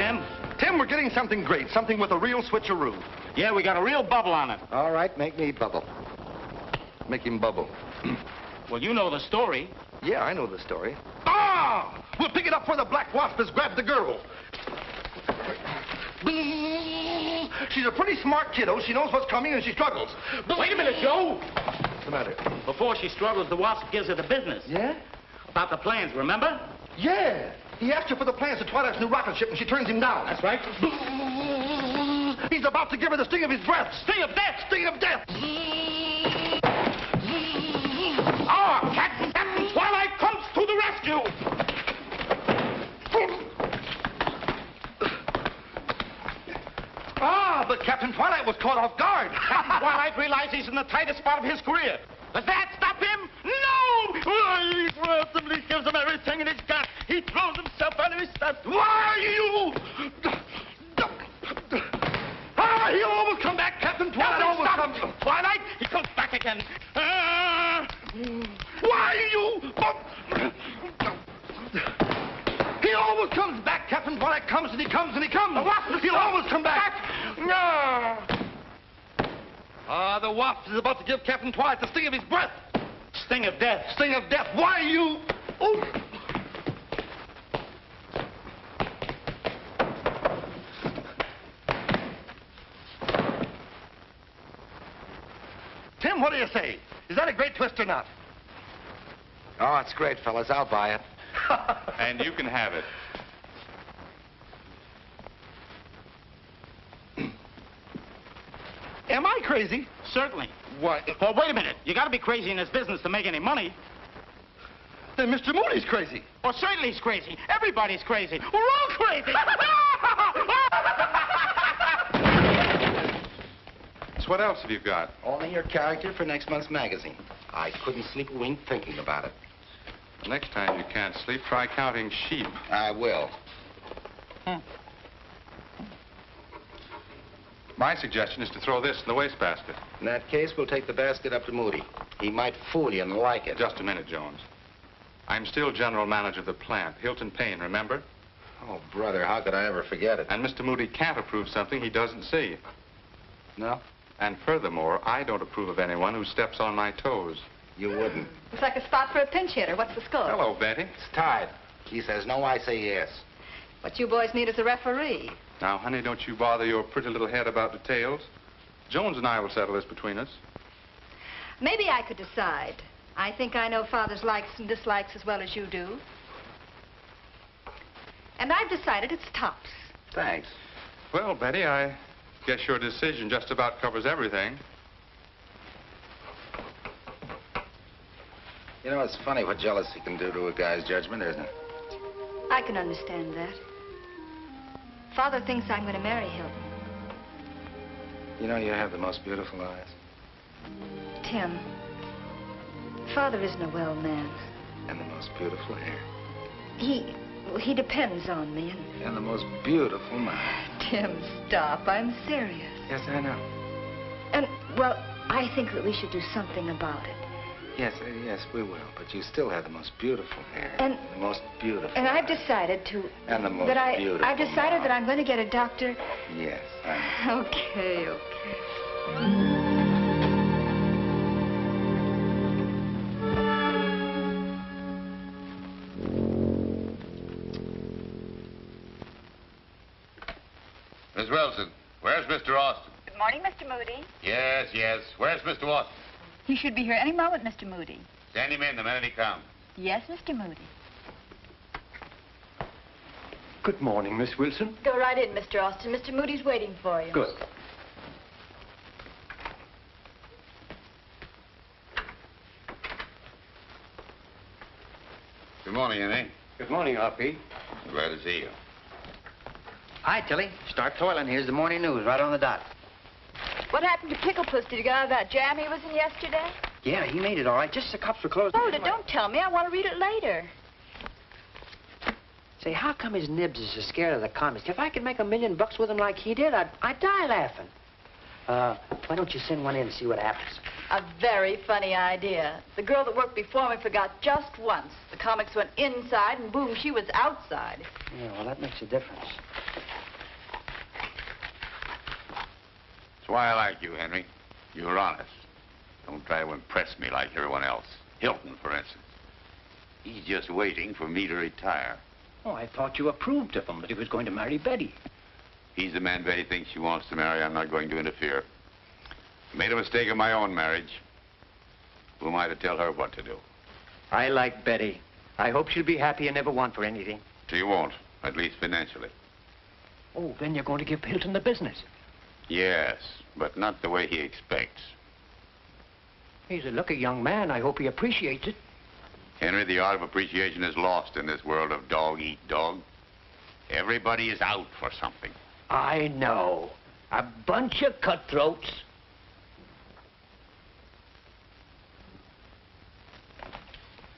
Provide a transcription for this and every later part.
Tim? Tim, we're getting something great, something with a real switcheroo. Yeah, we got a real bubble on it. All right, make me bubble. Make him bubble. Well, you know the story. Yeah, I know the story. Ah! We'll pick it up where the black wasp has grabbed the girl. She's a pretty smart kiddo. She knows what's coming and she struggles. Wait a minute, Joe. What's the matter? Before she struggles, the wasp gives her the business. Yeah? About the plans, remember? Yeah. He asked her for the plans to Twilight's new rocket ship and she turns him down. That's right. He's about to give her the sting of his breath. Sting of death! Sting of death. Ah, Captain Twilight comes to the rescue! Ah, but Captain Twilight was caught off guard. Captain Twilight realized he's in the tightest spot of his career. Does that stop him? No! He grabs him, he gives him everything in his got. He throws himself out of his stuff. Why are you? Ah, he'll almost come back, Captain Twilight. Almost comes. Twilight, he comes back again. Why are you? He almost comes back, Captain Twilight comes and he comes and he comes. The wasp He'll almost come back. No. Ah, the wasp is about to give Captain Twilight the sting of his breath. Sting of death. Sting of death. Why are you? Oh. Tim, what do you say? Is that a great twist or not? Oh, it's great, fellas. I'll buy it. And you can have it. Am I crazy? Certainly. Why? Well, wait a minute. You got to be crazy in this business to make any money. Then Mr. Moody's crazy. Well, certainly he's crazy. Everybody's crazy. We're all crazy. So what else have you got? Only your character for next month's magazine. I couldn't sleep a wink thinking about it. The next time you can't sleep, try counting sheep. I will. My suggestion is to throw this in the wastebasket. In that case, we'll take the basket up to Moody. He might fool you and like it. Just a minute, Jones. I'm still general manager of the plant. Hilton Payne, remember? Oh, brother, how could I ever forget it? And Mr. Moody can't approve something he doesn't see. No? And furthermore, I don't approve of anyone who steps on my toes. You wouldn't. Looks like a spot for a pinch hitter. What's the score? Hello, Betty. It's tied. He says no, I say yes. What you boys need is a referee. Now, honey, don't you bother your pretty little head about details. Jones and I will settle this between us. Maybe I could decide. I think I know Father's likes and dislikes as well as you do. And I've decided it's tops. Thanks. Well, Betty, I guess your decision just about covers everything. You know, it's funny what jealousy can do to a guy's judgment, isn't it? I can understand that. Father thinks I'm going to marry Hilton. You know, you have the most beautiful eyes. Tim, Father isn't a well man. And the most beautiful hair. He depends on me And the most beautiful mouth. Tim, stop. I'm serious. Yes, I know. And, well, I think that we should do something about it. Yes, yes, we will. But you still have the most beautiful hair. And the most beautiful. And I've decided to... And the most beautiful I've decided mouth. that I'm going to get a doctor. Yes, I know. Okay. Miss Wilson, where's Mr. Austin? Good morning, Mr. Moody. Yes, yes. Where's Mr. Austin? He should be here any moment, Mr. Moody. Send him in the minute he comes. Yes, Mr. Moody. Good morning, Miss Wilson. Go right in, Mr. Austin. Mr. Moody's waiting for you. Good. Good morning, Annie. Good morning, R.P. Glad to see you. Hi, Tilly. Start toiling. Here's the morning news right on the dot. What happened to Pickle Puss? Did he get out of that jam he was in yesterday? Yeah, he made it all right. Just the cops were closed. Oh, don't tell me. I want to read it later. Say, how come his nibs is so scared of the commies? If I could make $1 million with him like he did, I'd die laughing. Why don't you send one in and see what happens? A very funny idea. The girl that worked before me forgot just once. The comics went inside, and boom, she was outside. Yeah, well, that makes a difference. why I like you, Henry. You're honest. Don't try to impress me like everyone else. Hilton, for instance. He's just waiting for me to retire. Oh, I thought you approved of him, that he was going to marry Betty. He's the man Betty thinks she wants to marry. I'm not going to interfere. I made a mistake in my own marriage. Who am I to tell her what to do? I like Betty. I hope she'll be happy and never want for anything. She won't, at least financially. Oh, then you're going to give Hilton the business. Yes, but not the way he expects. He's a lucky young man. I hope he appreciates it. Henry, the art of appreciation is lost in this world of dog-eat-dog. Everybody is out for something. I know. A bunch of cutthroats.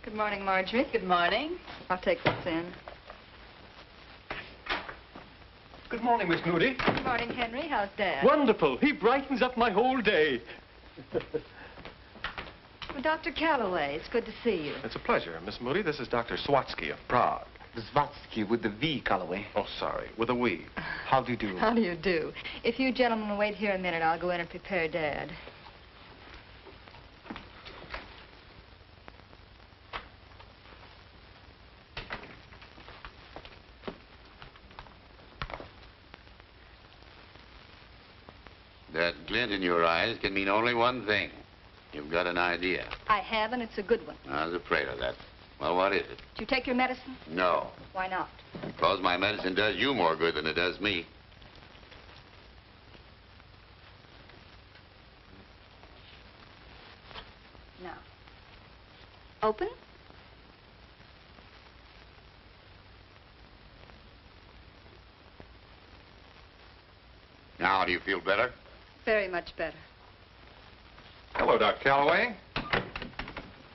Good morning, Marjorie. Good morning. I'll take this in. Good morning, Miss Moody. Good morning, Henry. How's Dad? Wonderful. He brightens up my whole day. Well, Dr. Calloway, it's good to see you. It's a pleasure, Miss Moody. This is Dr. Swatsky of Prague. Zwatsky with the V, Calloway. Oh, sorry, with a we. How do you do? How do you do? If you gentlemen will wait here a minute, I'll go in and prepare Dad. That glint in your eyes can mean only one thing. You've got an idea. I have, and it's a good one. I was afraid of that. Well, what is it? Did you take your medicine? No. Why not? Because my medicine does you more good than it does me. Now. Open? Now, do you feel better? Very much better. Hello, Dr. Calloway.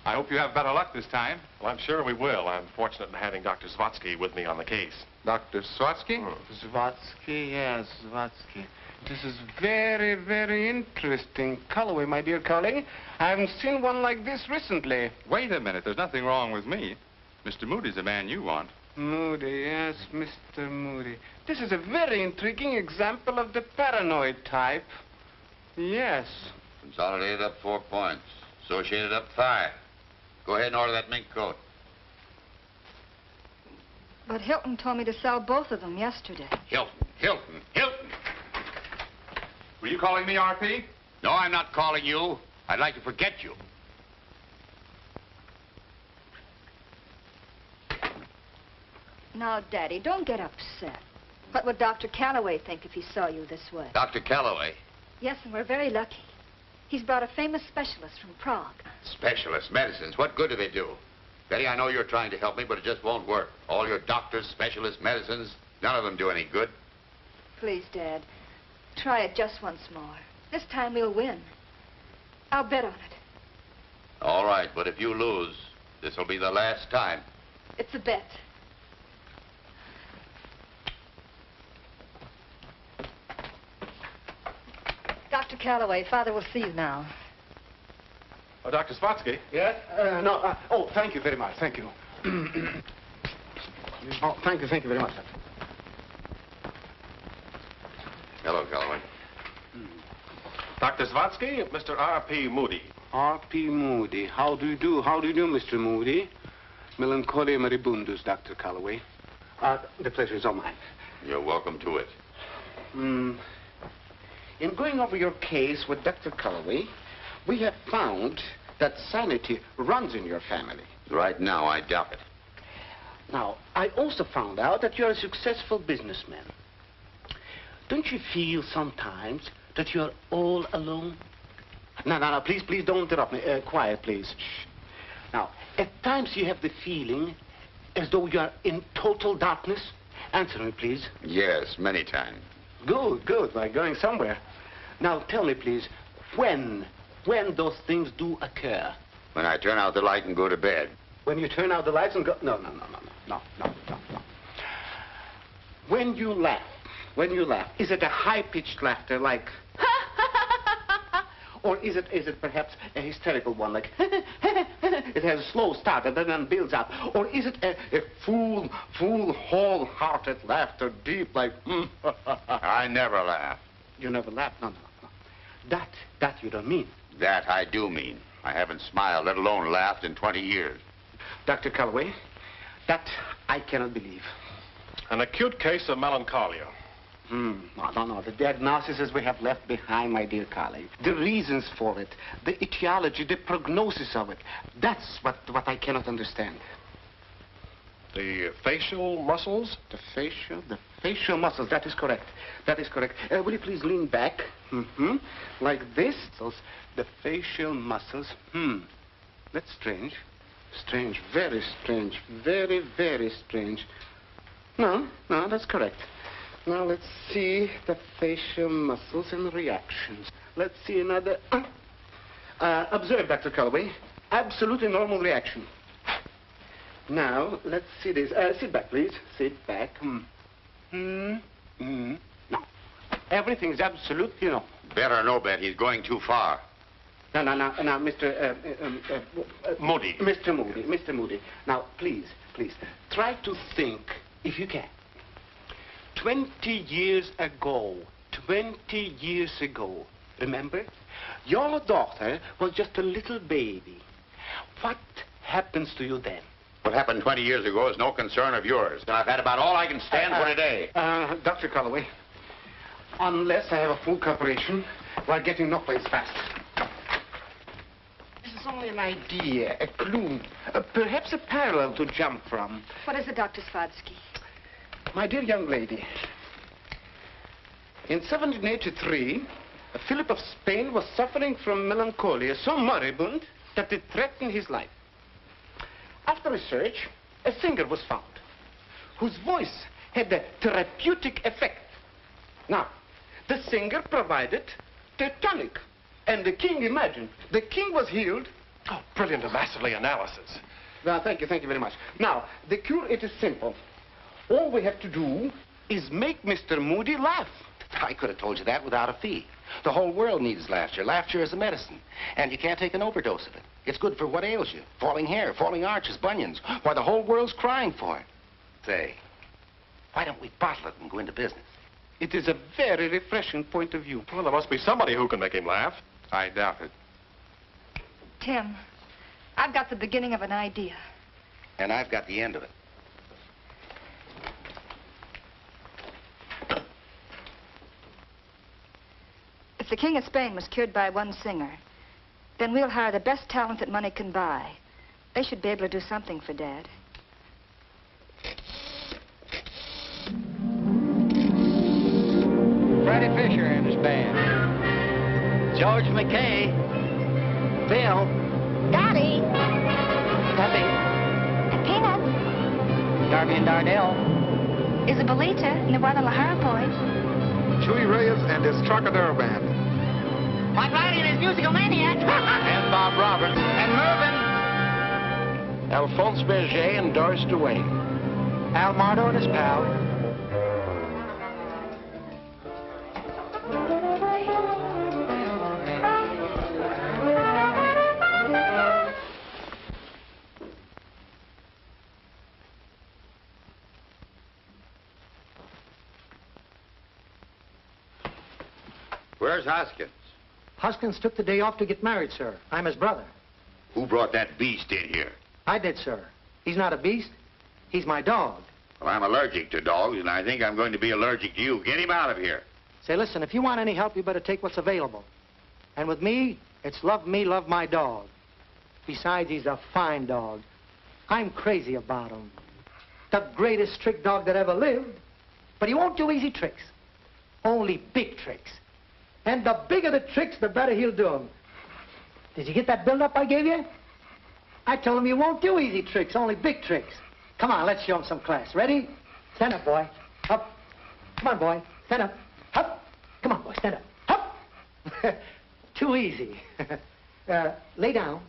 I hope you have better luck this time. Well, I'm sure we will. I'm fortunate in having Dr. Zwatsky with me on the case. Dr. Swatsky? Zwatsky, yes, Zwatsky. This is very, very interesting. Calloway, my dear colleague. I haven't seen one like this recently. Wait a minute. There's nothing wrong with me. Mr. Moody's the man you want. Moody, yes, Mr. Moody. This is a very intriguing example of the paranoid type. Yes. Consolidated up 4 points. Associated up 5. Go ahead and order that mink coat. But Hilton told me to sell both of them yesterday. Hilton. Were you calling me RP? No, I'm not calling you. I'd like to forget you. Now, Daddy, don't get upset. What would Dr. Calloway think if he saw you this way? Dr. Calloway. Yes, and we're very lucky. He's brought a famous specialist from Prague. Specialist medicines. What good do they do? Betty, I know you're trying to help me, but it just won't work. All your doctors, specialist medicines, none of them do any good. Please, Dad, try it just once more. This time we'll win. I'll bet on it. All right, but if you lose, this will be the last time. It's a bet. Dr. Calloway, Father will see you now. Oh, Dr. Swatsky? Yes? Oh, thank you very much. Thank you. Oh, thank you very much. Hello, Calloway. Dr. Swatsky, Mr. R.P. Moody. R.P. Moody. How do you do? How do you do, Mr. Moody? Melancholia moribundus, Dr. Calloway. The pleasure is all mine. You're welcome to it. In going over your case with Dr. Calloway, we have found that sanity runs in your family. Right now, I doubt it. Now, I also found out that you're a successful businessman. Don't you feel sometimes that you're all alone? No, please don't interrupt me. Quiet, please. Shh. Now, at times you have the feeling as though you are in total darkness. Answer me, please. Yes, many times. Good. We're going somewhere. Now, tell me, please, when those things do occur? When I turn out the light and go to bed. When you turn out the lights and go... No. When you laugh, is it a high-pitched laughter like... Or is it perhaps a hysterical one like... It has a slow start and then builds up. Or is it a full, wholehearted laughter, deep like... I never laugh. You never laugh? No. That you don't mean. That I do mean. I haven't smiled, let alone laughed, in 20 years. Dr. Calloway, that I cannot believe. An acute case of melancholia. No. The diagnoses we have left behind, my dear colleague. The reasons for it, the etiology, the prognosis of it. That's what I cannot understand. The facial muscles? The facial muscles, that is correct. That is correct. Will you please lean back? Like this. The facial muscles. That's strange. Strange, very strange. Very, very strange. No, that's correct. Now, let's see the facial muscles and reactions. Let's see another... observe, Dr. Calloway. Absolutely normal reaction. Now, let's see this. Sit back, please. Sit back. No. Everything's absolutely no. Bet or no bet, he's going too far. No, Mr. Moody. Mr. Moody. Now, please, try to think, if you can. 20 years ago, remember? Your daughter was just a little baby. What happens to you then? What happened 20 years ago is no concern of yours. And I've had about all I can stand for today. Dr. Calloway, unless I have a full cooperation, we're getting no place fast. This is only an idea, a clue, perhaps a parallel to jump from. What is it, Dr. Swadsky? My dear young lady, in 1783, Philip of Spain was suffering from melancholia so moribund that it threatened his life. After research, a singer was found whose voice had a therapeutic effect. Now, the singer provided the tonic, and the king imagined. The king was healed. Oh, brilliant and masterly analysis. Well, thank you very much. Now, the cure, it is simple. All we have to do is make Mr. Moody laugh. I could have told you that without a fee. The whole world needs laughter. Laughter is a medicine, and you can't take an overdose of it. It's good for what ails you. Falling hair, falling arches, bunions. Why, the whole world's crying for it. Say, why don't we bottle it and go into business? It is a very refreshing point of view. Well, there must be somebody who can make him laugh. I doubt it. Tim, I've got the beginning of an idea. And I've got the end of it. If the King of Spain was cured by one singer, then we'll hire the best talent that money can buy. They should be able to do something for Dad. Freddie Fisher and his band. George McKay. Bill. Dottie. Tuppy. And Peanut. Darby and Darnell. Isabelita and the Guadalajara boys. Chewy Reyes and his Trocadero band. White Riding and his musical maniacs. And Bob Roberts. And Mervyn. Alphonse Berger and Doris Duane. Al Mardo and his pal. Where's Hoskins? Hoskins took the day off to get married, sir. I'm his brother. Who brought that beast in here? I did, sir. He's not a beast. He's my dog. Well, I'm allergic to dogs, and I think I'm going to be allergic to you. Get him out of here. Say, listen, if you want any help, you better take what's available. And with me, it's love me, love my dog. Besides, he's a fine dog. I'm crazy about him. The greatest trick dog that ever lived. But he won't do easy tricks. Only big tricks. And the bigger the tricks, the better he'll do them. Did you get that build-up I gave you? I told him you won't do easy tricks, only big tricks. Come on, let's show him some class. Ready? Stand up, boy. Up. Come on, boy. Stand up. Up. Come on, boy. Stand up. Up. Too easy. Lay down.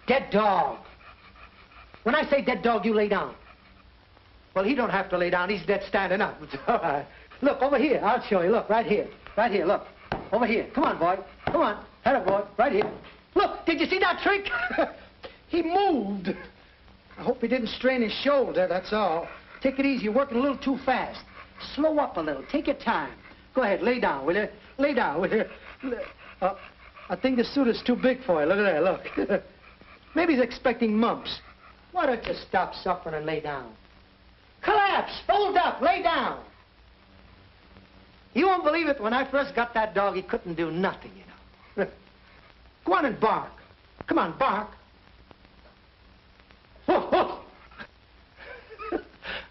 Dead dog. When I say dead dog, you lay down. Well, he don't have to lay down. He's dead standing up. It's all right. Look, over here. I'll show you. Look, right here. Right here, look. Over here. Come on, boy. Come on. Head up, boy. Right here. Look, did you see that trick? He moved. I hope he didn't strain his shoulder, that's all. Take it easy. You're working a little too fast. Slow up a little. Take your time. Go ahead. Lay down, will you? Lay down, will you? I think the suit is too big for you. Look at that, look. Maybe he's expecting mumps. Why don't you stop suffering and lay down? Collapse! Hold up! Lay down! You won't believe it, when I first got that dog, he couldn't do nothing, you know. Go on and bark. Come on, bark. Woof, woof.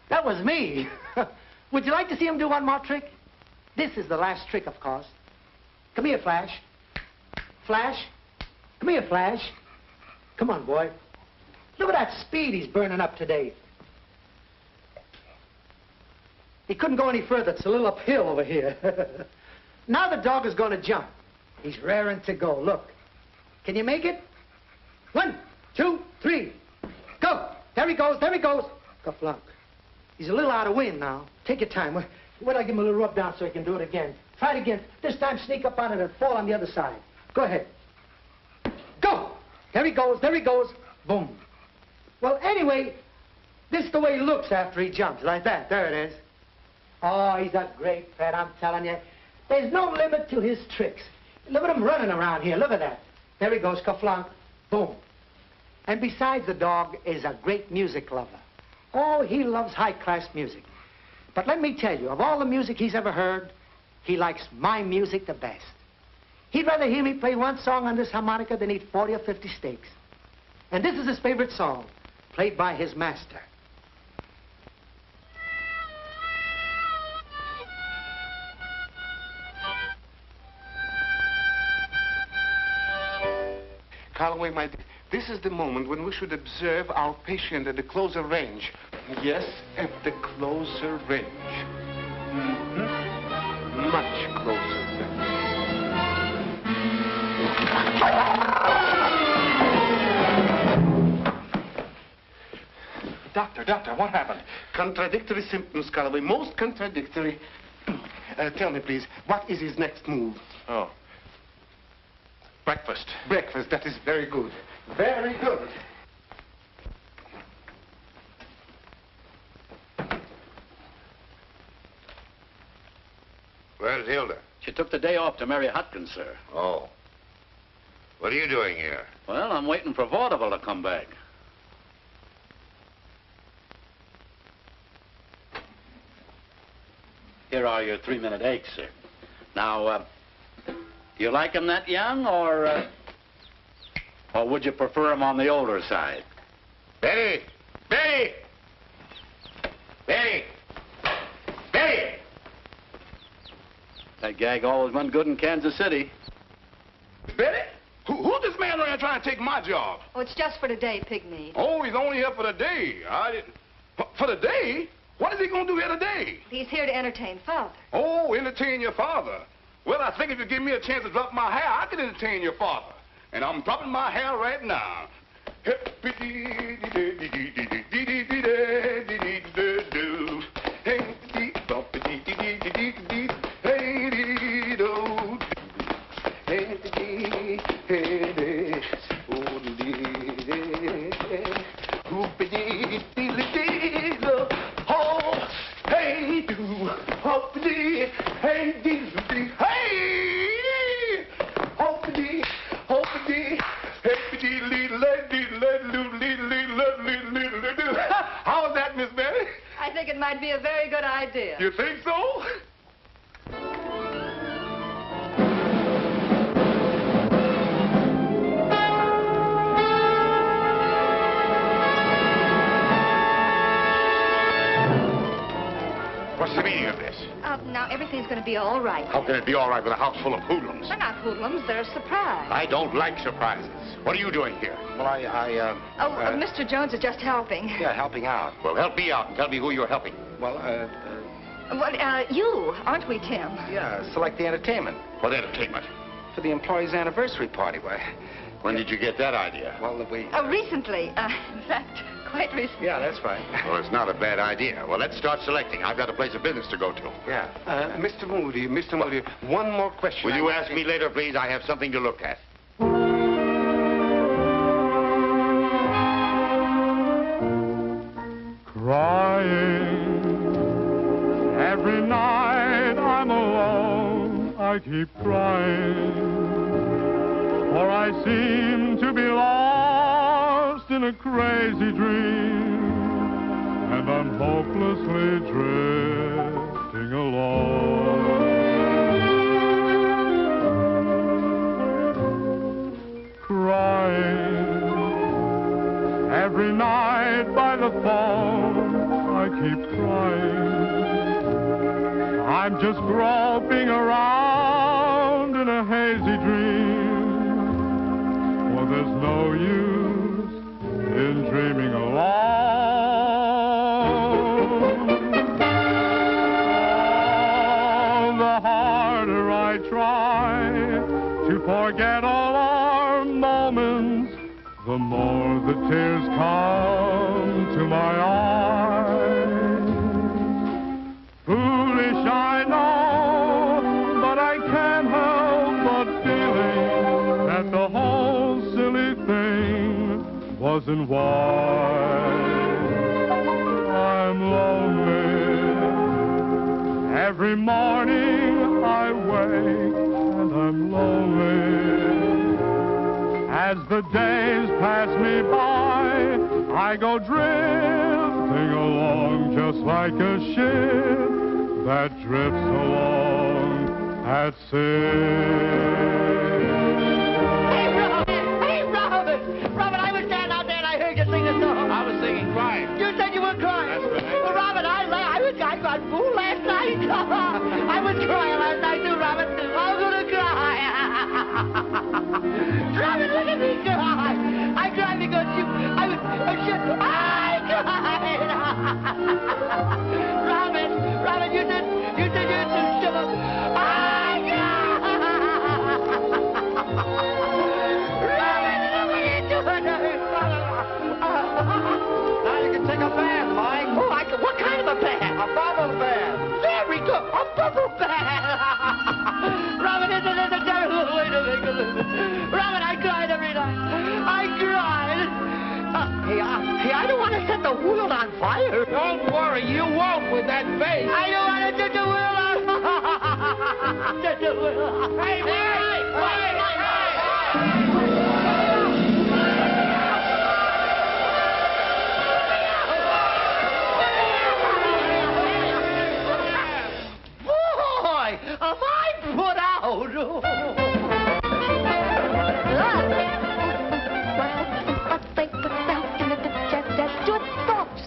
That was me. Would you like to see him do one more trick? This is the last trick, of course. Come here, Flash. Flash. Come here, Flash. Come on, boy. Look at that speed he's burning up today. He couldn't go any further. It's a little uphill over here. Now the dog is going to jump. He's raring to go. Look. Can you make it? 1, 2, 3. Go. There he goes. There he goes. Ka-flunk. He's a little out of wind now. Take your time. Wait till I give him a little rub down so he can do it again. Try it again. This time sneak up on it and fall on the other side. Go ahead. Go. There he goes. There he goes. Boom. Well, anyway, this is the way he looks after he jumps. Like that. There it is. Oh, he's a great pet, I'm telling you. There's no limit to his tricks. Look at him running around here. Look at that. There he goes, ka-flunk. Boom. And besides, the dog is a great music lover. Oh, he loves high-class music. But let me tell you, of all the music he's ever heard, he likes my music the best. He'd rather hear me play one song on this harmonica than eat 40 or 50 steaks. And this is his favorite song, played by his master. Calloway, my dear, this is the moment when we should observe our patient at the closer range. Yes, at the closer range. Much closer Doctor, what happened? Contradictory symptoms, Calloway, most contradictory. Tell me, please, what is his next move? Oh. Breakfast. Breakfast, that is very good. Very good. Where's Hilda? She took the day off to marry Hutkins, sir. Oh. What are you doing here? Well, I'm waiting for Vaudeville to come back. Here are your 3-minute eggs, sir. Now, you like 'em that young, or would you prefer 'em on the older side? Betty! Betty! Betty! Betty! That gag always went good in Kansas City. Betty? Who's this man around trying to take my job? Oh, it's just for today, Pygmy. Oh, he's only here for the day. I didn't... For the day? What is he going to do here today? He's here to entertain Father. Oh, entertain your father. Well, I think if you give me a chance to drop my hair, I can entertain your father. And I'm dropping my hair right now. How's that, Miss Betty? I think it might be a very good idea. You think so? What's the meaning of this? Now, everything's going to be all right. How can it be all right with a house full of hoodlums? They're not hoodlums. They're a surprise. I don't like surprises. What are you doing here? Well, Mr. Jones is just helping. Yeah, helping out. Well, help me out and tell me who you're helping. Well, you, aren't we, Tim? yeah, select the entertainment. What entertainment? For the employees' anniversary party, why? When did you get that idea? Well, we... Recently. In fact, quite recently. Yeah, that's right. Well, it's not a bad idea. Well, let's start selecting. I've got a place of business to go to. Yeah. Mr. Moody, one more question. Will you ask me later, please? I have something to look at. Crying every night I'm alone. I keep crying. for I seem to be lost in a crazy dream, and I'm hopelessly drifting along. Crying every night by the phone, I keep crying. I'm just groping around in a hazy dream, for there's no use in dreaming alone. Oh, the harder I try to forget all our moments, the more the tears come to my eyes. Foolish, I know, but I can't help but feeling that the whole silly thing wasn't wise. I'm lonely. Every morning I wake and I'm lonely. As the days pass me by, I go drifting along just like a ship that drifts along at sea. Hey, Robert! Robert, I was standing out there and I heard you sing a song. I was singing crying. You said you were crying. That's right. Well, Robert, I got fooled last night. I was crying last night too, Robert. I was gonna cry. Robert, look at me cry. I cried because I cried. Robert, you said you're too sugar. I cried. Robert, look what you're doing. Now you can take a bath, Mike. Oh, what kind of a bath? A bubble bath. Very good. A bubble bath. Robert, this is a terrible way to make a living. Robert, I cried every night. I cried. Hey, I don't want to set the world on fire. Don't worry, you won't with that face. I don't want to set the world on fire. Set the world on fire. Hey, Boy, am I put out. What they put out in the picture, that's good folks.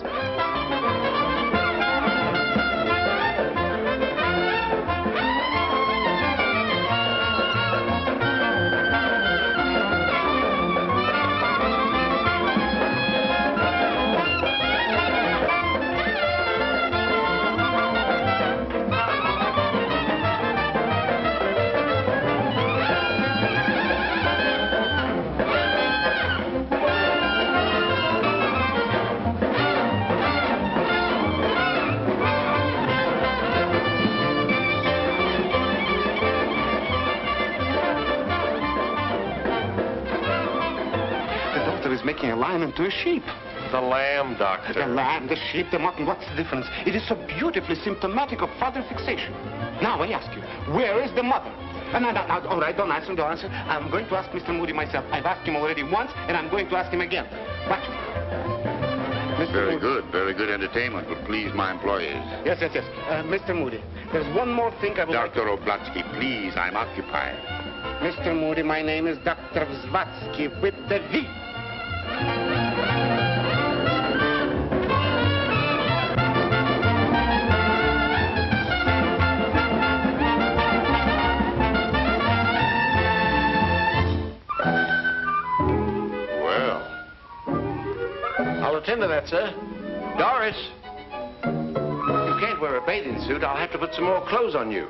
Making a lion into a sheep. The lamb, Doctor. The lamb, the sheep, the mutton, what's the difference? It is so beautifully symptomatic of father fixation. Now, I ask you, where is the mother? No, all right, don't answer. I'm going to ask Mr. Moody myself. I've asked him already once, and I'm going to ask him again. Watch me. Very good entertainment will please my employees. Yes. Mr. Moody, there's one more thing I would Dr. Oblatsky, please, I'm occupied. Mr. Moody, my name is Dr. Vzvatsky with the V. I'll attend to that, sir. Doris! You can't wear a bathing suit. I'll have to put some more clothes on you.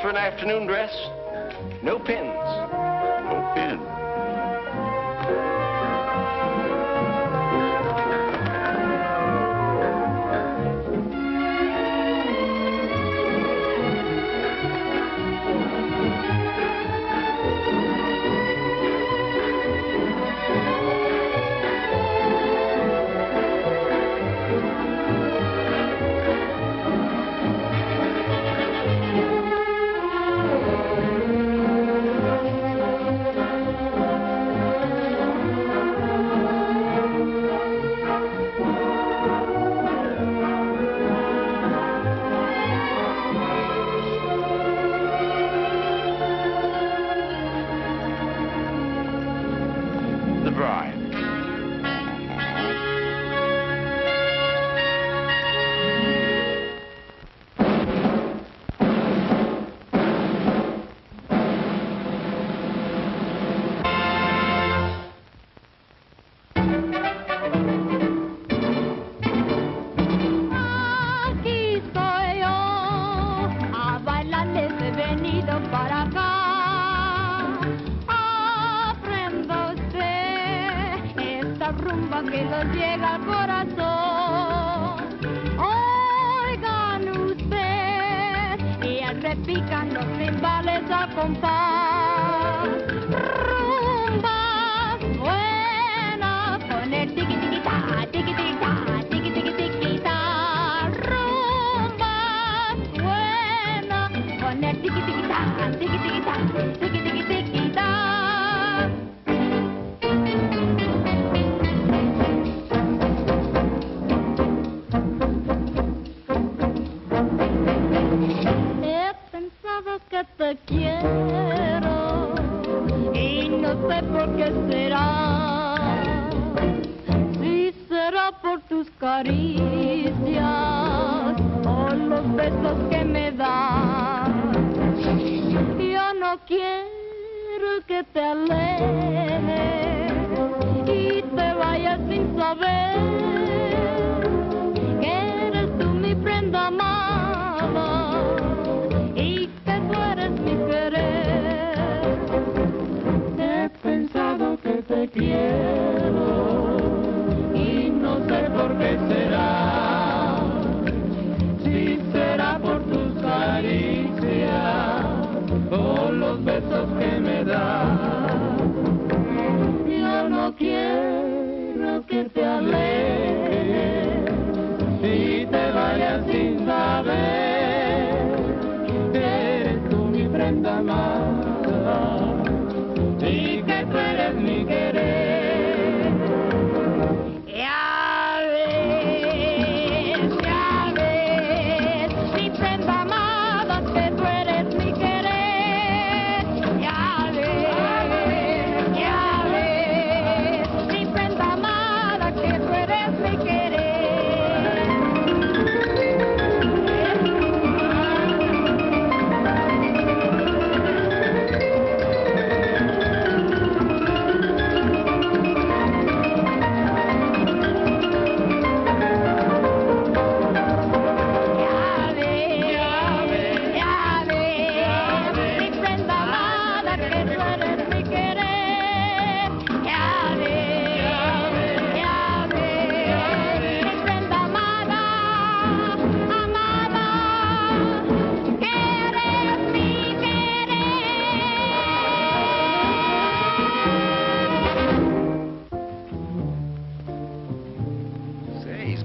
for an afternoon dress? No pins. No pin.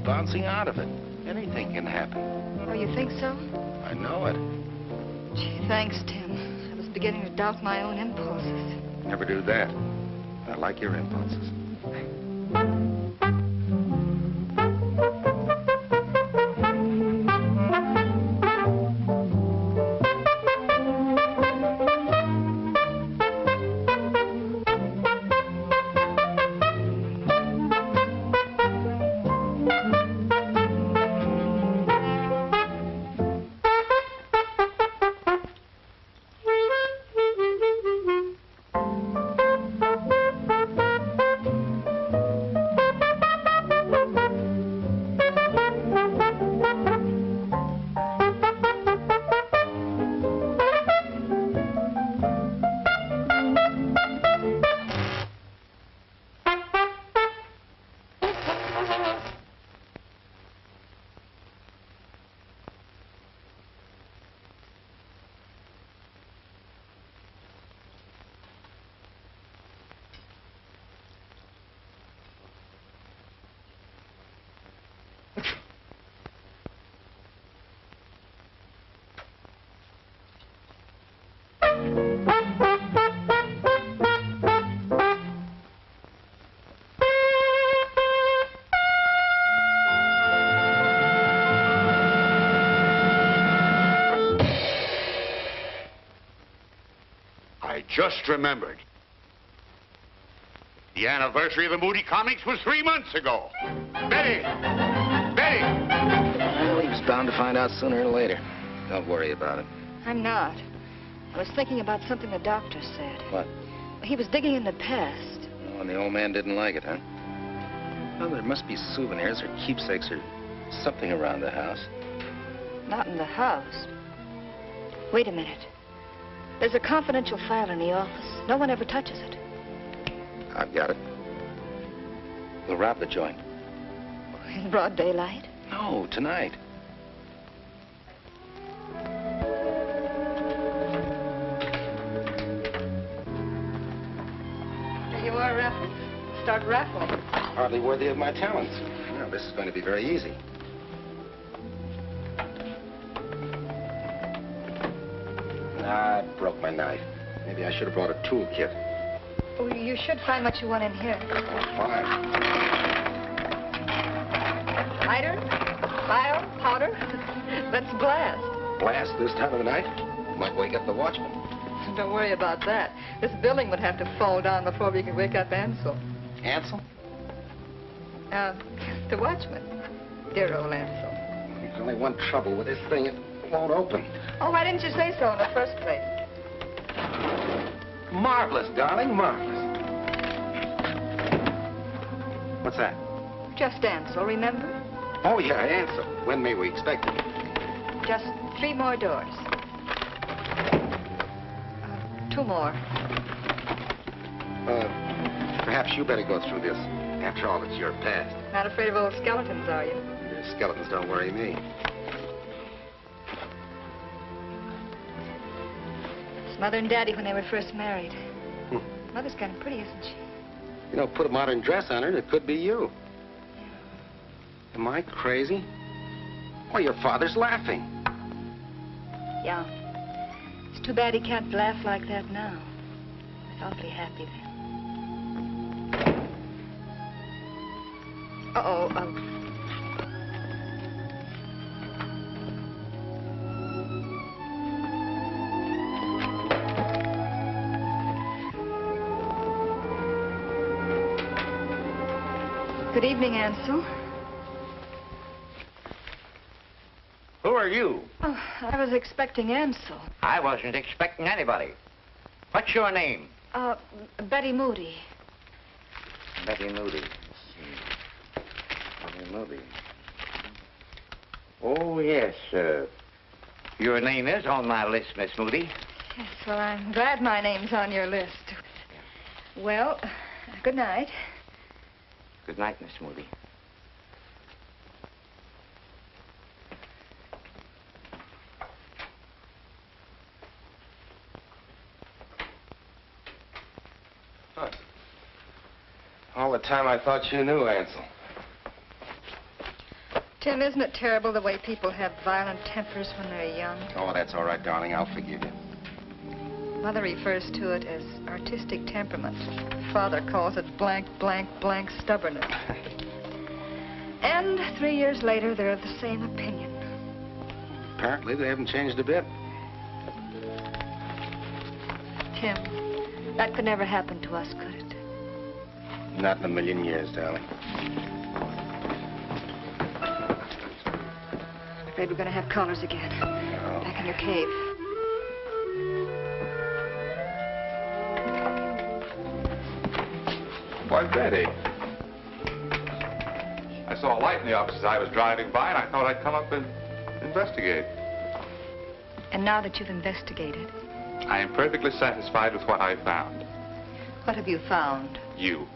Bouncing out of it. Anything can happen. Oh, you think so? I know it. Gee, thanks, Tim. I was beginning to doubt my own impulses. Never do that. I like your impulses. just remembered. The anniversary of the Moody comics was 3 months ago. Betty! Betty! Well, he was bound to find out sooner or later. Don't worry about it. I'm not. I was thinking about something the doctor said. What? He was digging in the past. Oh, and the old man didn't like it, huh? Well, there must be souvenirs or keepsakes or something around the house. Not in the house. Wait a minute. There's a confidential file in the office. No one ever touches it. I've got it. We'll rob the joint. In broad daylight? No, tonight. There you are, Raffles. Start raffling. Hardly worthy of my talents. Well, this is going to be very easy. I broke my knife. Maybe I should have brought a toolkit. Oh, you should find what you want in here. Fine. Lighter? File? Powder? Let's blast. Blast this time of the night? Might wake up the watchman. Don't worry about that. This building would have to fall down before we could wake up Ansel. Ansel? The watchman. Dear old Ansel. There's only one trouble with this thing. It won't open. Oh, why didn't you say so in the first place? Marvelous, darling, marvelous. What's that? Just Ansel, remember? Oh, yeah, Ansel. When may we expect it? Just 3 more doors. 2 more. Perhaps you better go through this. After all, it's your past. Not afraid of old skeletons, are you? Your skeletons don't worry me. It's Mother and Daddy when they were first married. Mother's kind of pretty, isn't she? You know, put a modern dress on her and it could be you. Am I crazy? Why, your father's laughing. Yeah. It's too bad he can't laugh like that now. He was awfully happy then. Uh-oh. Good evening, Ansel. Who are you? Oh, I was expecting Ansel. I wasn't expecting anybody. What's your name? Betty Moody. Betty Moody. Let's see. Betty Moody. Oh, yes, your name is on my list, Miss Moody. Yes, well, I'm glad my name's on your list. Well, good night. Good night, Miss Moody. Huh. All the time I thought you knew, Ansel. Tim, isn't it terrible the way people have violent tempers when they're young? Oh, that's all right, darling. I'll forgive you. Mother refers to it as artistic temperament. Father calls it blank, blank, blank stubbornness. And 3 years later, they're of the same opinion. Apparently, they haven't changed a bit. Tim, that could never happen to us, could it? Not in a million years, darling. I'm afraid we're going to have callers again. No. Back in your cave. Why, Betty. I saw a light in the office as I was driving by, and I thought I'd come up and investigate. And now that you've investigated, I am perfectly satisfied with what I found. what have you found? You.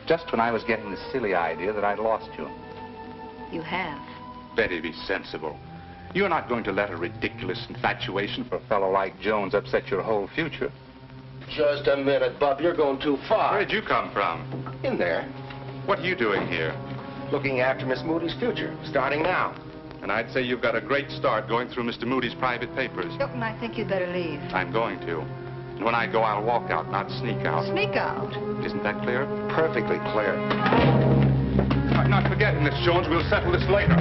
Just when I was getting the silly idea that I'd lost you. You have. Betty, be sensible. You're not going to let a ridiculous infatuation for a fellow like Jones upset your whole future. Just a minute, Bub. You're going too far. Where did you come from? In there. What are you doing here? Looking after Miss Moody's future, starting now. And I'd say you've got a great start going through Mr. Moody's private papers. Hilton, I think you'd better leave. I'm going to. And when I go, I'll walk out, not sneak out. Sneak out? Isn't that clear? Perfectly clear. I'm not forgetting this, Jones. We'll settle this later.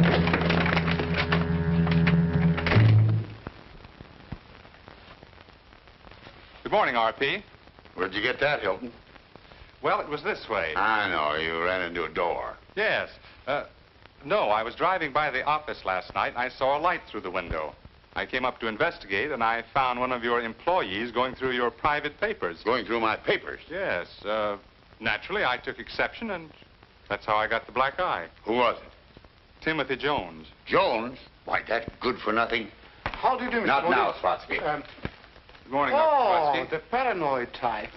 Good morning, RP. Where'd you get that, Hilton? Well, it was this way. I know. You ran into a door. Yes. No, I was driving by the office last night, and I saw a light through the window. I came up to investigate, and I found one of your employees going through your private papers. Going through my papers? Yes. Naturally, I took exception, and that's how I got the black eye. Who was it? Timothy Jones. Jones? Why, that good-for-nothing. How do you do, Mr. Not Moody? now, Spotsky. Good morning, Oh, Dr. Spotsky. the paranoid type.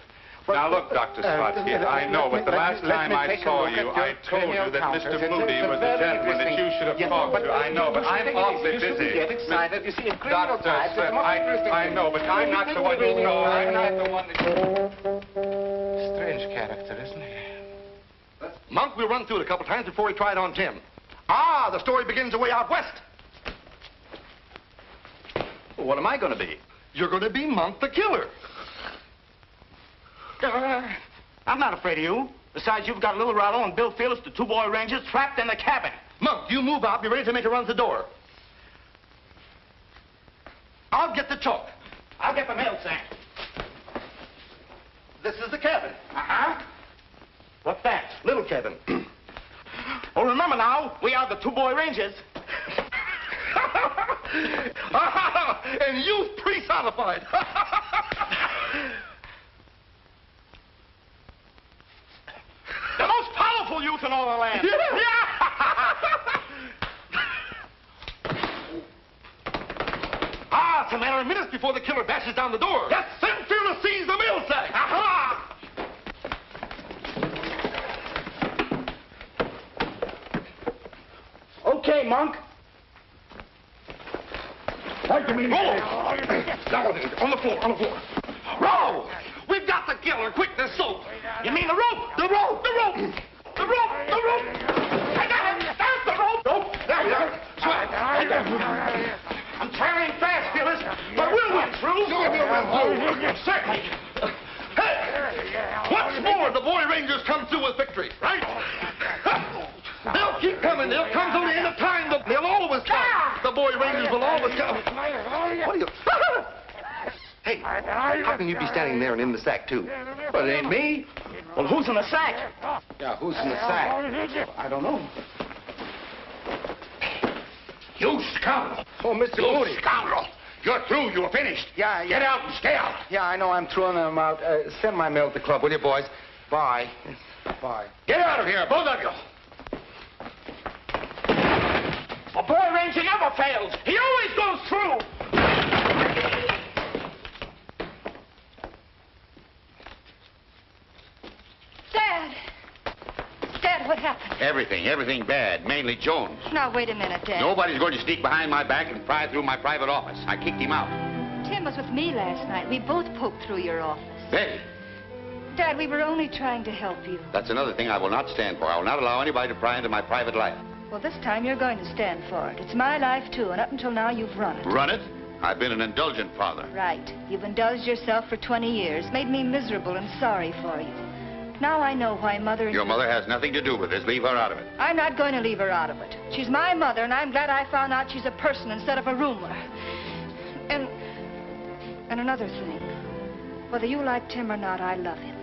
Now, look, Dr. Spotsky, I know, but the last time I saw you, I told you that Mr. Moody was the gentleman that you should have talked to. I know, but I'm awfully busy. Get excited. You see, in criminal types, it's more interesting. I know, but I'm not the one you know. I'm not the one that you... Strange character, isn't he? Monk, we'll run through it a couple times before we try it on Tim. Ah, the story begins away out west. Well, what am I going to be? You're going to be Monk the Killer. I'm not afraid of you. Besides, you've got Little Rollo and Bill Phillips, the two boy rangers, trapped in the cabin. Monk, you move out. Be ready to make a run to the door. I'll get the chalk. I'll get the mail sack. This is the cabin. Uh-huh. What's that? Little cabin. Oh, remember now, we are the two boy rangers. And youth personified. The most powerful youth in all the land. Ah, it's a matter of minutes before the killer bashes down the door. Yes. Send Fearless seize the mail sack. Aha! Okay, Monk. What do you mean? Roll! On the floor. Roll! We've got the killer. Quick, there's soap. You mean the rope? The rope! I got it! There's the rope! Nope. There we are. Swag. I'm tiring fast, Phyllis, But we'll win through. Certainly. Hey! What's more, the boy rangers come through with victory, right? They'll keep coming. They'll come till the end of time. They'll always come. The boy rangers will always come. What are you... Hey, how can you be standing there and in the sack, too? Well, it ain't me. Well, who's in the sack? Yeah, who's in the sack? I don't know. You scoundrel! Oh, Mr. You Moody. scoundrel! You're through. You're finished. Yeah. Get out and stay out. Yeah, I know. I'm throwing them out. Send my mail to the club, will you, boys? Bye. Bye. Get out of here, both of you. A boy ranger never fails. He always goes through. Dad, what happened? Everything bad. Mainly Jones. Now, wait a minute, Dad. Nobody's going to sneak behind my back and pry through my private office. I kicked him out. Tim was with me last night. We both poked through your office. Betty, Dad, we were only trying to help you. that's another thing I will not stand for. I will not allow anybody to pry into my private life. Well, this time you're going to stand for it. It's my life, too, and up until now, you've run it. Run it? I've been an indulgent father. Right. You've indulged yourself for 20 years, made me miserable and sorry for you. Now I know why Mother... Your mother has nothing to do with this. Leave her out of it. I'm not going to leave her out of it. She's my mother, and I'm glad I found out she's a person instead of a rumor. And another thing. Whether you like Tim or not, I love him.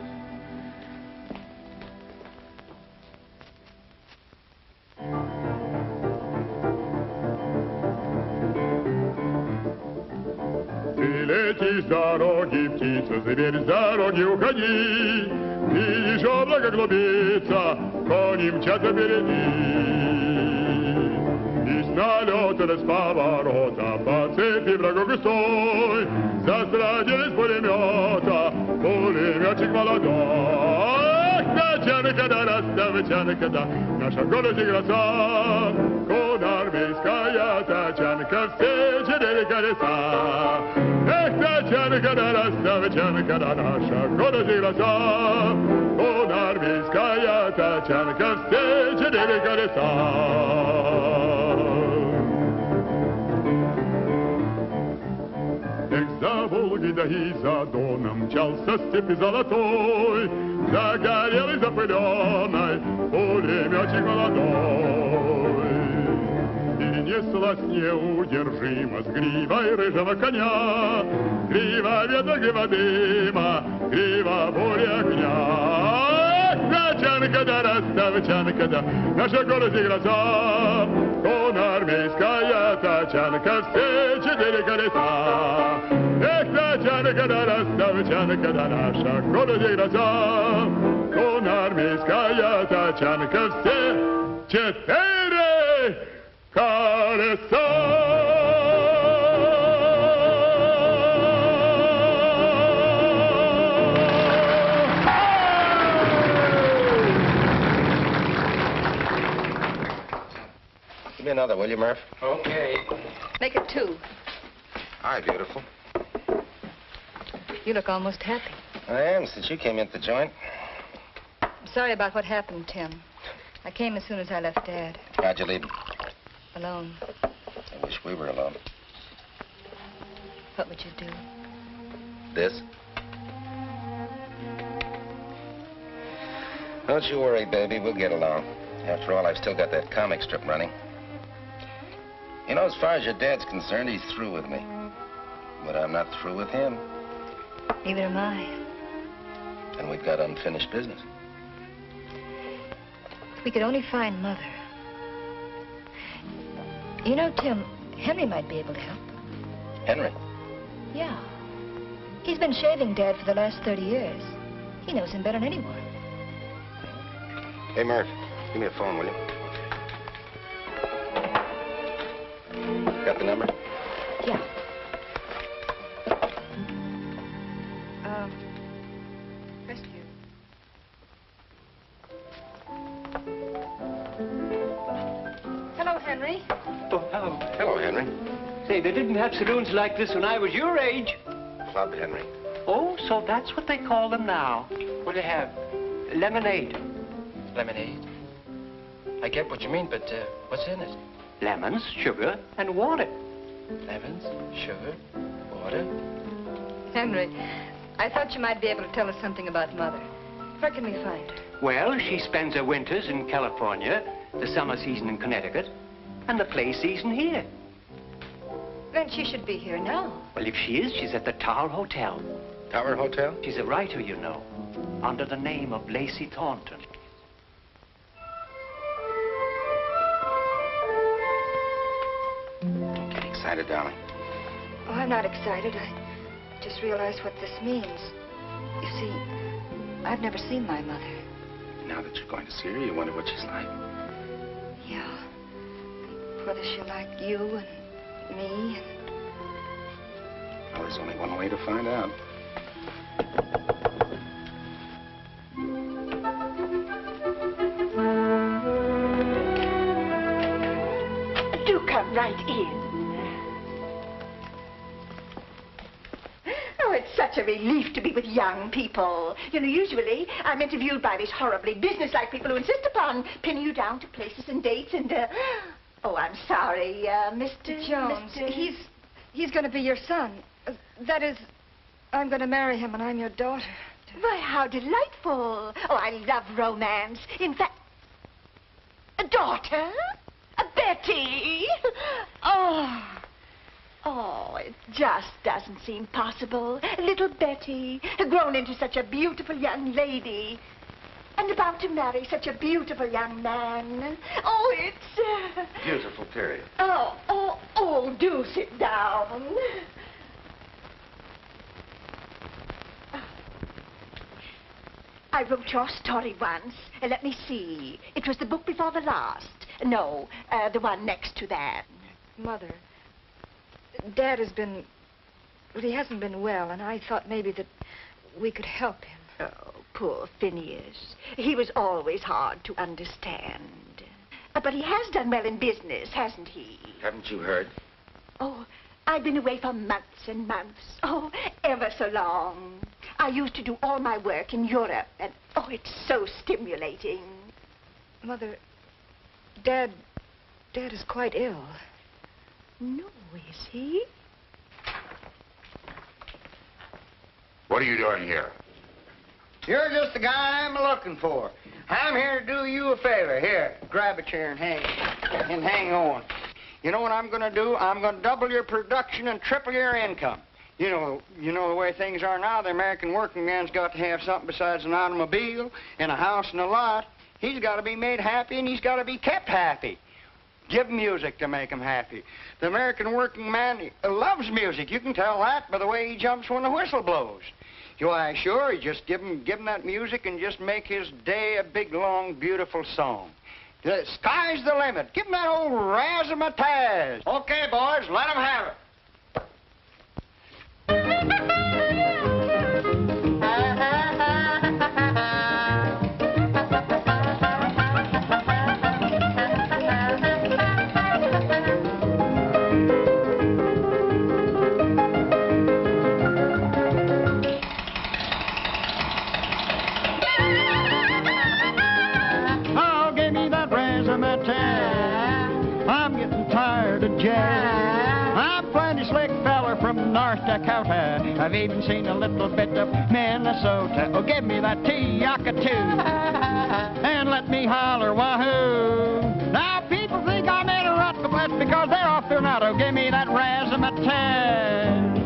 Ты летишь с дороги, птица, зверь, с дороги уходи. Видишь, облако клубится, кони мчатся впереди. И с налета, да с поворота, по цепи врагов густой, застрадились пулемета, пулеметчик молодой. Тянка да расставы, тянка да, наша гордость и краса, конармейская тачанка, все 4 колеса. Эх, тачанка да расставы, тянка да, наша гордость и краса, конармейская тачанка, все 4 колеса. Эх, за Волгой да и за Доном мчался степи золотой, загорелый, запыленный пулеметчик молодой. И понеслась неудержимо с гривой рыжего коня. Грива веток, грива дыма, грива буря огня. Тачанка да расставчанка да, наша город и гроза. Конармейская тачанка, все 4 колеса. Эх, тачанка да расставчанка да, наша город и гроза. Конармейская тачанка, все 4 колеса. Give me another, will you, Murph? Okay. Make it 2. Hi, beautiful. You look almost happy. I am, since you came into the joint. I'm sorry about what happened, Tim. I came as soon as I left Dad. How'd you leave him? Alone. I wish we were alone. What would you do? This? Don't you worry, baby. We'll get along. After all, I've still got that comic strip running. You know, as far as your dad's concerned, he's through with me. But I'm not through with him. Neither am I. And we've got unfinished business. We could only find Mother. You know, Tim, Henry might be able to help. Henry? Yeah. He's been shaving Dad for the last 30 years. He knows him better than anyone. Hey, Murph, give me a phone, will you? Got the number? Yeah. Rescue. Hello, Henry. Oh, hello. Hello, Henry. Say, they didn't have saloons like this when I was your age. Club, Henry. Oh, so that's what they call them now. What do they have? Lemonade. Lemonade? I get what you mean, but what's in it? Lemons, sugar, and water. Lemons, sugar, water. Henry, I thought you might be able to tell us something about Mother. Where can we find her? Well, she spends her winters in California, the summer season in Connecticut, and the play season here. Then she should be here now. Well, if she is, she's at the Tower Hotel. Tower Hotel? She's a writer, you know, under the name of Lacey Thornton. Don't get excited, darling. Oh, I'm not excited. I just realized what this means. You see, I've never seen my mother. Now that you're going to see her, you wonder what she's like. Yeah. Whether she'll like you and me and... Well, there's only one way to find out. Do come right in. Oh, it's such a relief to be with young people. You know, usually I'm interviewed by these horribly businesslike people who insist upon pinning you down to places and dates and, Oh, I'm sorry, Mr. Jones. Mr. He's going to be your son. That is, I'm going to marry him and I'm your daughter. Why, how delightful. Oh, I love romance. In fact... A daughter? A Betty? Oh, it just doesn't seem possible. Little Betty, grown into such a beautiful young lady, and about to marry such a beautiful young man. Oh, it's... Beautiful period. Oh, do sit down. I wrote your story once. Let me see. It was the book before the last. No, the one next to that. Mother, Dad has been... Well, he hasn't been well, and I thought maybe that we could help him. Oh, poor Phineas. He was always hard to understand. But he has done well in business, hasn't he? Haven't you heard? Oh, I've been away for months and months. Oh, ever so long. I used to do all my work in Europe, and oh, it's so stimulating. Mother, Dad is quite ill. No, is he? What are you doing here? You're just the guy I'm looking for. I'm here to do you a favor. Here, grab a chair and hang on. You know what I'm going to do? I'm going to double your production and triple your income. You know the way things are now, the American working man's got to have something besides an automobile and a house and a lot. He's got to be made happy, and he's got to be kept happy. Give him music to make him happy. The American working man loves music. You can tell that by the way he jumps when the whistle blows. Why, sure, you just give him that music and just make his day a big, long, beautiful song. The sky's the limit. Give him that old razzmatazz. Okay, boys, let him have it. I'm getting tired of jazz. I'm plenty slick feller from North Dakota. I've even seen a little bit of Minnesota. Oh, give me that T-Yaka-too and let me holler wahoo. Now people think I'm in a rut, but that's because they're off their nut. Oh, give me that razzmatazz.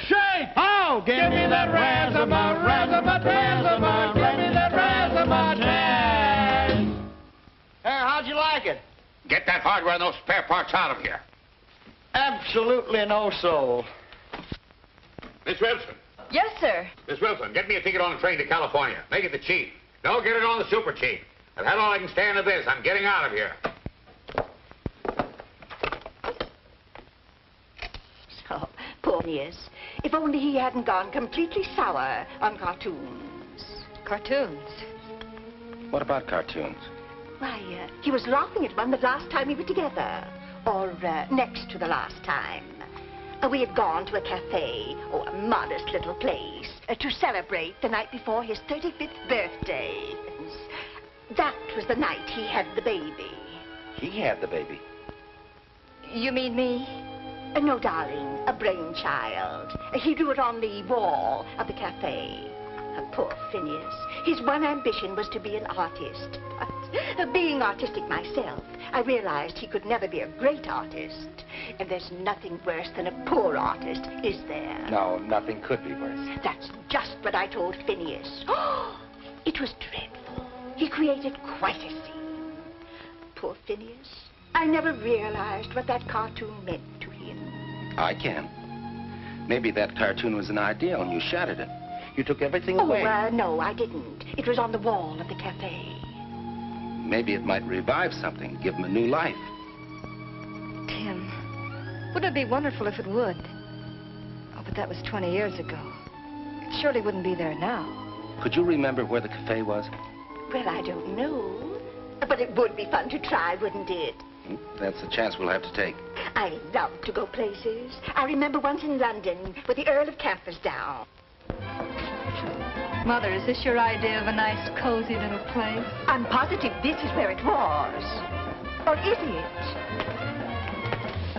Shake! Oh, give me that razzmatazz, give me that razzmatazz. Hey, how'd you like it? Get that hardware and those spare parts out of here. Absolutely no soul. Miss Wilson. Yes, sir. Miss Wilson, get me a ticket on the train to California. Make it the cheap. Don't get it on the super cheap. I've had all I can stand of this. I'm getting out of here. Oh, poor Phineas. If only he hadn't gone completely sour on cartoons. Cartoons? What about cartoons? Why, he was laughing at one the last time we were together. Or next to the last time. We had gone to a cafe, a modest little place, to celebrate the night before his 35th birthday. That was the night he had the baby. He had the baby? You mean me? No, darling, a brainchild. He drew it on the wall of the cafe. Poor Phineas. His one ambition was to be an artist. But being artistic myself, I realized he could never be a great artist. And there's nothing worse than a poor artist, is there? No, nothing could be worse. That's just what I told Phineas. It was dreadful. He created quite a scene. Poor Phineas. I never realized what that cartoon meant to him. I can. Maybe that cartoon was an ideal and you shattered it. You took everything away. No, I didn't. It was on the wall of the cafe. Maybe it might revive something, give him a new life. Tim, wouldn't it be wonderful if it would? Oh, but that was 20 years ago. It surely wouldn't be there now. Could you remember where the cafe was? Well, I don't know. But it would be fun to try, wouldn't it? That's a chance we'll have to take. I love to go places. I remember once in London with the Earl of Campersdown. Mother, is this your idea of a nice, cozy little place? I'm positive this is where it was. Or is it?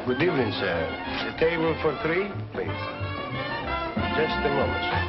Good evening, sir. A table for three, please. Just a moment, sir.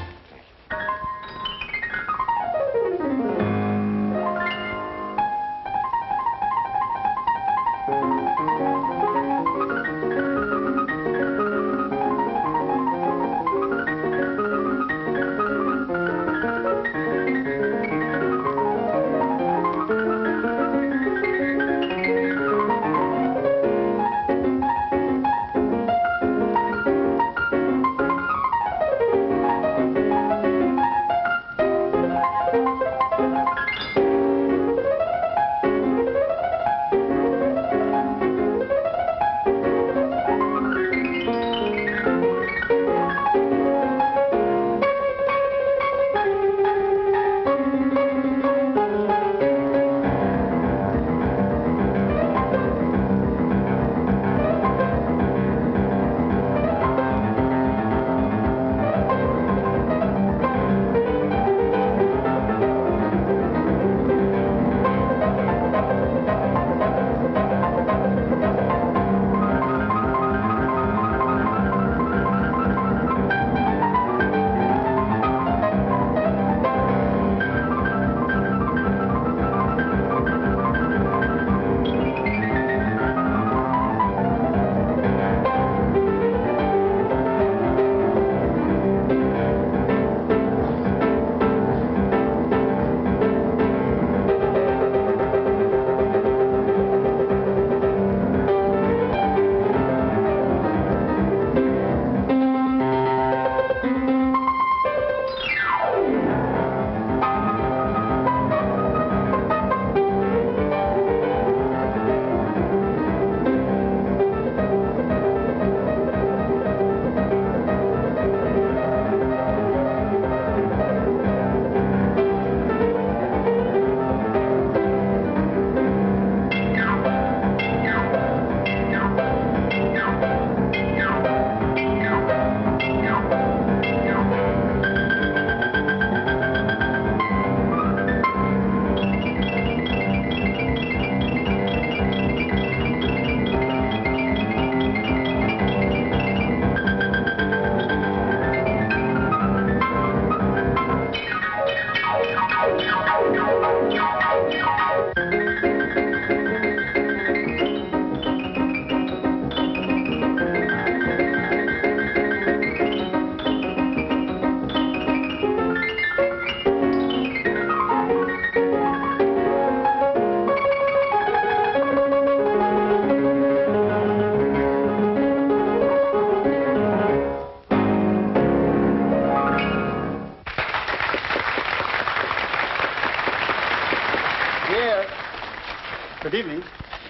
Good evening.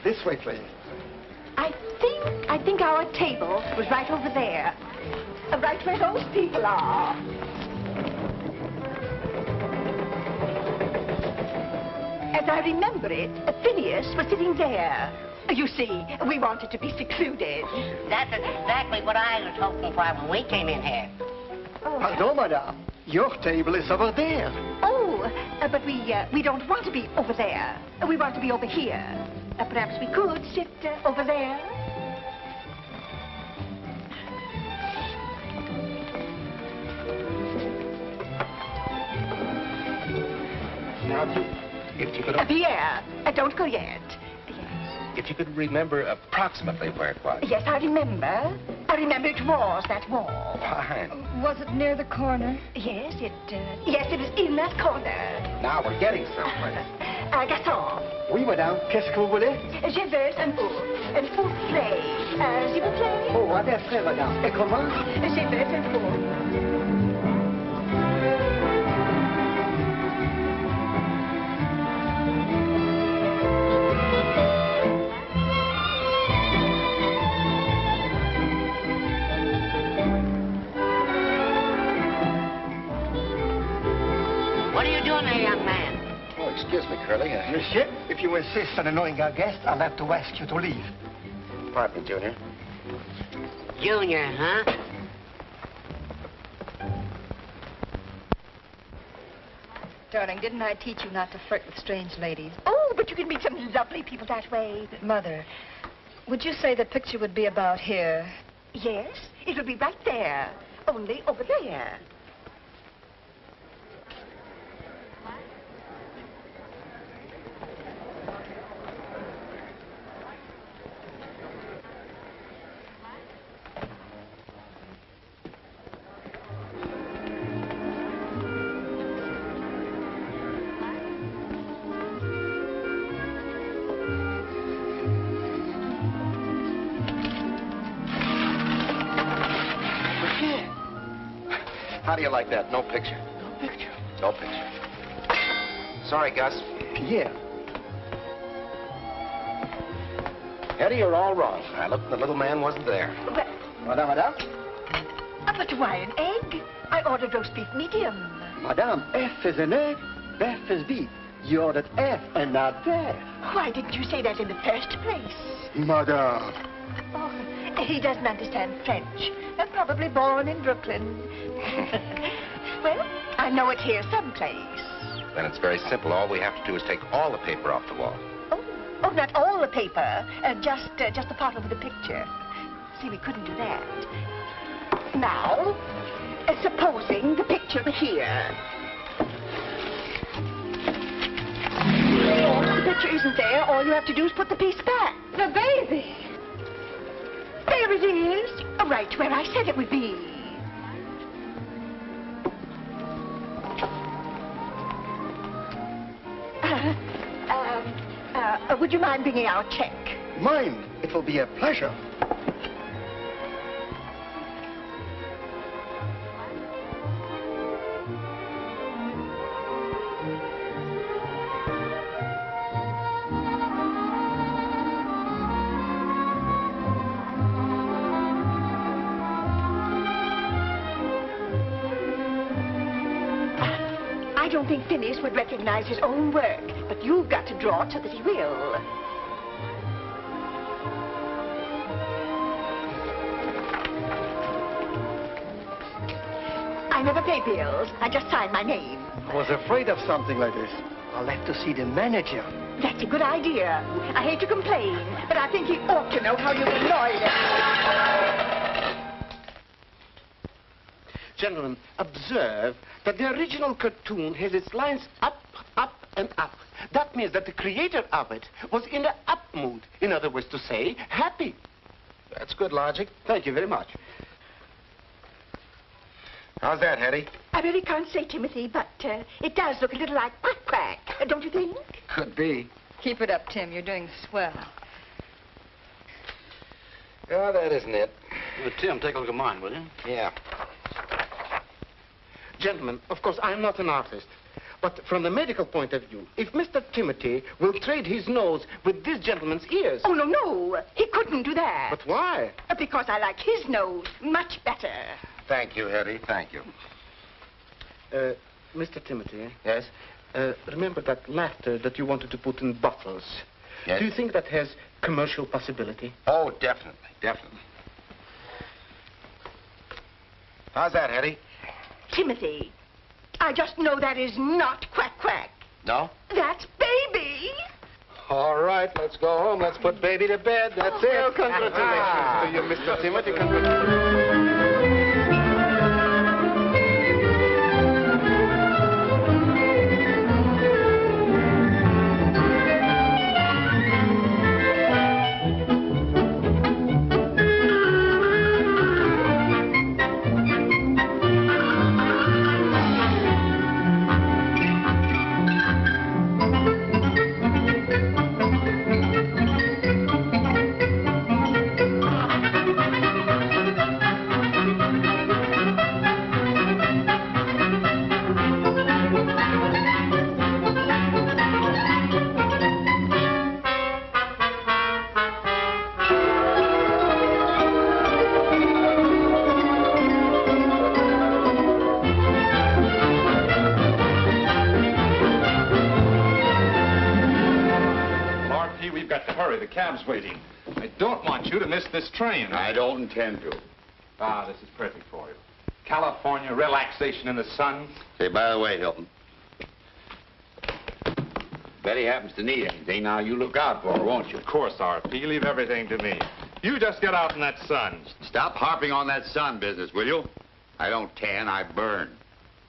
This way, please. I think our table was right over there. Right where those people are. As I remember it, Phineas was sitting there. You see, we wanted to be secluded. That's exactly what I was hoping for when we came in here. Pardon, madame. Your table is over there. Oh, but we don't want to be over there. We want to be over here. Perhaps we could sit over there. Now, if you could... Pierre, don't go yet. If you could remember approximately where it was. Yes, I remember. I remember it was that wall. Fine. Was it near the corner? Yes, it was in that corner. Now we're getting somewhere. Garçon. Oui, madame. Qu'est-ce que vous voulez? Je veux un soufflé. S'il vous plaît. Oh, à des frais, madame. Et comment? Je veux un four. What are you doing there, young man? Oh, excuse me, Curly. Monsieur, if you insist on annoying our guest, I'll have to ask you to leave. Pardon me, Junior. Junior, huh? Darling, didn't I teach you not to flirt with strange ladies? Oh, but you can meet some lovely people that way. Mother, would you say the picture would be about here? Yes, it'll be right there. Only over there. How do you like that? No picture. No picture? No picture. Sorry, Gus. Pierre. Eddie, you're all wrong. I looked and the little man wasn't there. Madame? But why an egg? I ordered roast beef medium. Madame, F is an egg, F is beef. You ordered F and not there. Why didn't you say that in the first place? Madame. Oh, he doesn't understand French. Probably born in Brooklyn. Well, I know it's here someplace. Then it's very simple. All we have to do is take all the paper off the wall. Oh, not all the paper. Just the part over the picture. See, we couldn't do that. Now, supposing the picture were here. If the picture isn't there, all you have to do is put the piece back. The baby! There it is. Right where I said it would be. Would you mind bringing our check? Mind. It will be a pleasure. I don't think Phineas would recognize his own work, but you've got to draw it so that he will. I never pay bills. I just sign my name. I was afraid of something like this. I'll have to see the manager. That's a good idea. I hate to complain, but I think he ought to know how you've annoyed him. Gentlemen, observe that the original cartoon has its lines up up and up. That means that the creator of it was in the up mood. In other words to say, happy. That's good logic. Thank you very much. How's that, Hetty? I really can't say, Timothy, but it does look a little like quack quack, don't you think? Could be. Keep it up, Tim. You're doing swell. Oh, that isn't it. Tim, take a look at mine, will you? Yeah. Gentlemen, of course, I'm not an artist. But from the medical point of view, if Mr. Timothy will trade his nose with this gentleman's ears... Oh, no. He couldn't do that. But why? Because I like his nose much better. Thank you, Hetty. Thank you. Mr. Timothy. Yes? Remember that laughter that you wanted to put in bottles? Yes? Do you think that has commercial possibility? Oh, definitely. Definitely. How's that, Hetty? Timothy, I just know that is not quack quack. No? That's baby. All right, let's go home. Let's put baby to bed. That's it. Well, congratulations to you, Mr. Timothy. Congratulations. The cab's waiting. I don't want you to miss this train. I don't intend to. Ah, this is perfect for you. California, relaxation in the sun. Say, by the way, Hilton, Betty happens to need anything. Now, you look out for her, won't you? Of course, RP. Leave everything to me. You just get out in that sun. Stop harping on that sun business, will you? I don't tan, I burn.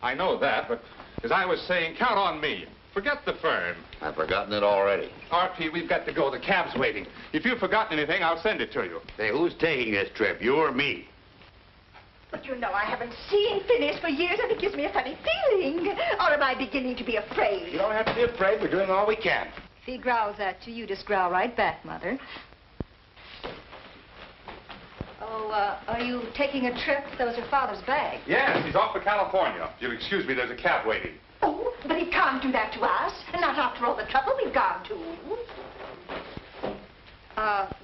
I know that, but as I was saying, count on me. Forget the firm. I've forgotten it already. RP, we've got to go. The cab's waiting. If you've forgotten anything, I'll send it to you. Say, who's taking this trip, you or me? But you know, I haven't seen Phineas for years, and it gives me a funny feeling. Or am I beginning to be afraid? You don't have to be afraid. We're doing all we can. If he growls at you, you just growl right back, Mother. Oh, are you taking a trip? That was your father's bag. Yes, he's off for California. If you'll excuse me, there's a cab waiting. Oh, but he can't do that to us. Not after all the trouble we've gone to.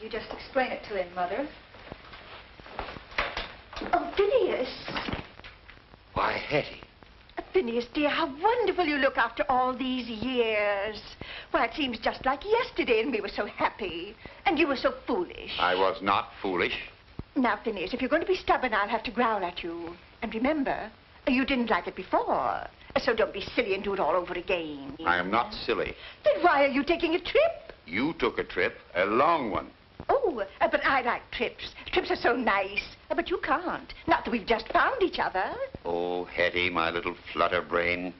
You just explain it to him, Mother. Oh, Phineas. Why, Hetty. Phineas, dear, how wonderful you look after all these years. Why, it seems just like yesterday, and we were so happy. And you were so foolish. I was not foolish. Now, Phineas, if you're going to be stubborn, I'll have to growl at you. And remember, you didn't like it before. So don't be silly and do it all over again. I am not silly. Then why are you taking a trip? You took a trip, a long one. Oh, but I like trips. Trips are so nice. But you can't. Not that we've just found each other. Oh, Hetty, my little flutter brain.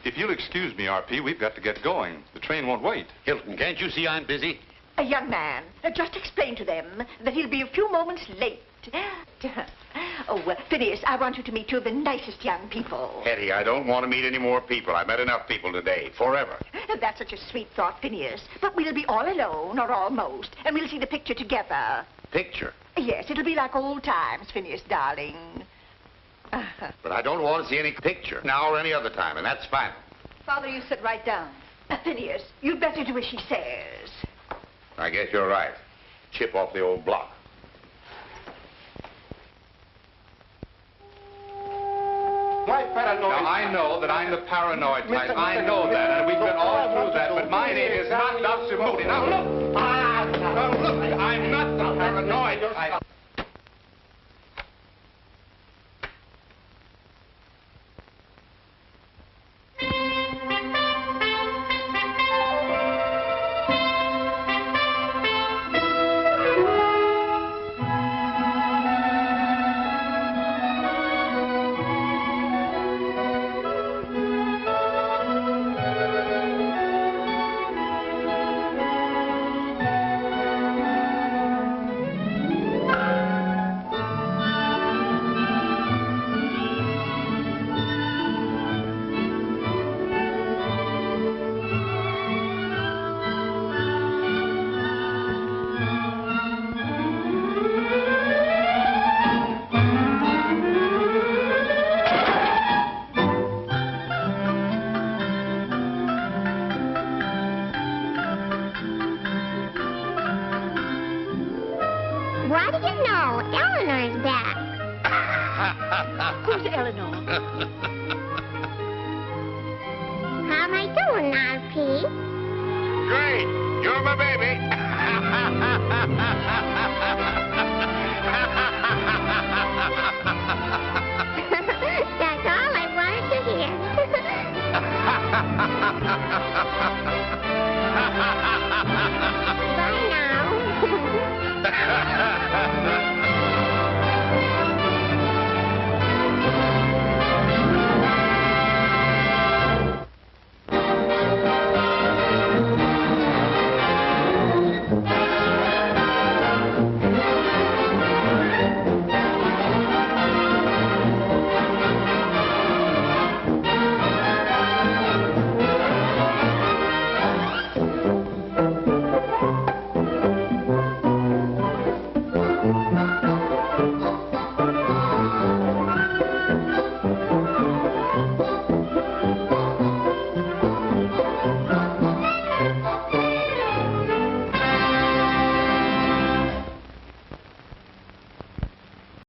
If you'll excuse me, RP, we've got to get going. The train won't wait. Hilton, can't you see I'm busy? A young man. Just explain to them that he'll be a few moments late. Oh, Phineas, I want you to meet two of the nicest young people. Hetty, I don't want to meet any more people. I've met enough people today, forever. That's such a sweet thought, Phineas. But we'll be all alone, or almost, and we'll see the picture together. Picture? Yes, it'll be like old times, Phineas, darling. But I don't want to see any picture, now or any other time, and that's fine. Father, you sit right down. Phineas, you'd better do as she says. I guess you're right. Chip off the old block. Why paranoid? Now, I know that I'm the paranoid type. I know that, and we've been all through that, but my name is not Dr. Moody. Now, look! Now, look, I'm not the paranoid type. Eleanor's back. Who's Eleanor? How am I doing now, Pete? Great. You're my baby. That's all I wanted to hear. Bye now.